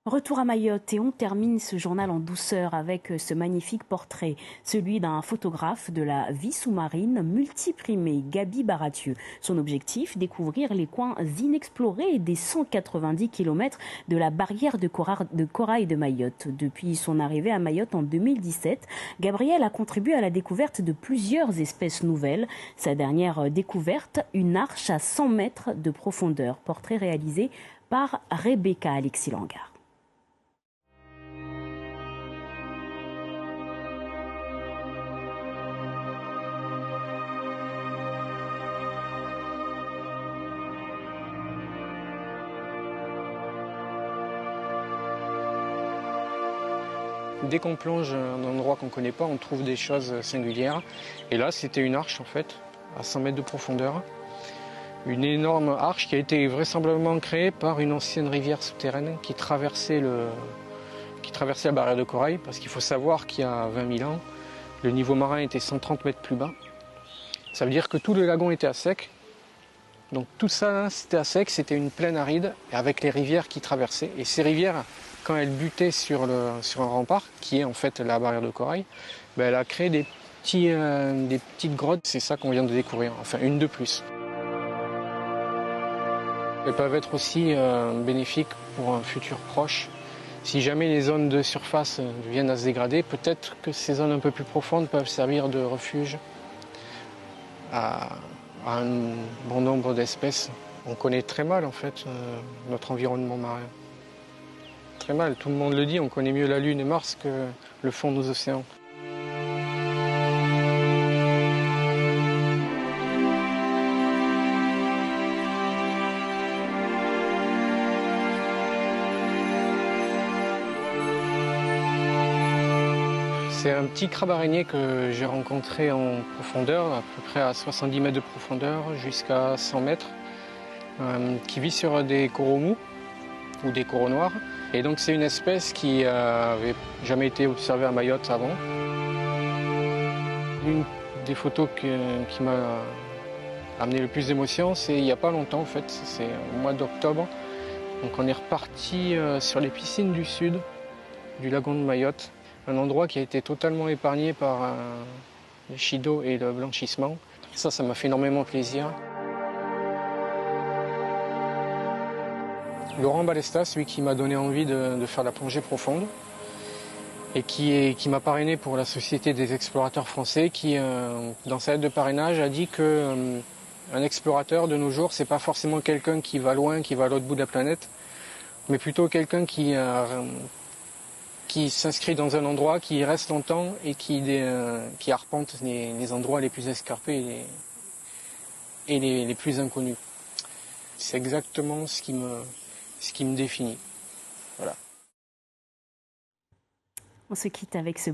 Retour à Mayotte et on termine ce journal en douceur avec ce magnifique portrait, celui d'un photographe de la vie sous-marine multiprimé, Gaby Baratieux. Son objectif, découvrir les coins inexplorés des 190 km de la barrière de corail de Mayotte. Depuis son arrivée à Mayotte en 2017, Gabriel a contribué à la découverte de plusieurs espèces nouvelles. Sa dernière découverte, une arche à 100 mètres de profondeur. Portrait réalisé par Rebecca Alexis-Langard. Dès qu'on plonge dans un endroit qu'on ne connaît pas, on trouve des choses singulières. Et là, c'était une arche en fait, à 100 mètres de profondeur. Une énorme arche qui a été vraisemblablement créée par une ancienne rivière souterraine qui traversait la barrière de corail. Parce qu'il faut savoir qu'il y a 20 000 ans, le niveau marin était 130 mètres plus bas. Ça veut dire que tout le lagon était à sec. Donc tout ça, c'était à sec, c'était une plaine aride avec les rivières qui traversaient. Et ces rivières, quand elles butaient sur un rempart, qui est en fait la barrière de corail, ben elle a créé des petites grottes. C'est ça qu'on vient de découvrir, enfin une de plus. Elles peuvent être aussi bénéfiques pour un futur proche. Si jamais les zones de surface viennent à se dégrader, peut-être que ces zones un peu plus profondes peuvent servir de refuge à un bon nombre d'espèces. On connaît très mal en fait notre environnement marin. Très mal, tout le monde le dit, on connaît mieux la Lune et Mars que le fond de nos océans. C'est un petit crabe araignée que j'ai rencontré en profondeur, à peu près à 70 mètres de profondeur jusqu'à 100 mètres, qui vit sur des coraux mous ou des coraux noirs. Et donc c'est une espèce qui n'avait jamais été observée à Mayotte avant. Une des photos qui m'a amené le plus d'émotion, c'est il n'y a pas longtemps en fait, c'est au mois d'octobre. Donc on est reparti sur les piscines du sud du lagon de Mayotte, un endroit qui a été totalement épargné par les chutes d'eau et le blanchissement. Ça m'a fait énormément plaisir. Laurent Balesta, celui qui m'a donné envie de faire la plongée profonde et qui m'a parrainé pour la Société des explorateurs français, qui, dans sa lettre de parrainage, a dit que un explorateur de nos jours, c'est pas forcément quelqu'un qui va loin, qui va à l'autre bout de la planète, mais plutôt quelqu'un qui s'inscrit dans un endroit, qui reste longtemps et qui arpente les endroits les plus escarpés et les plus inconnus. C'est exactement ce qui me définit. Voilà. On se quitte avec ce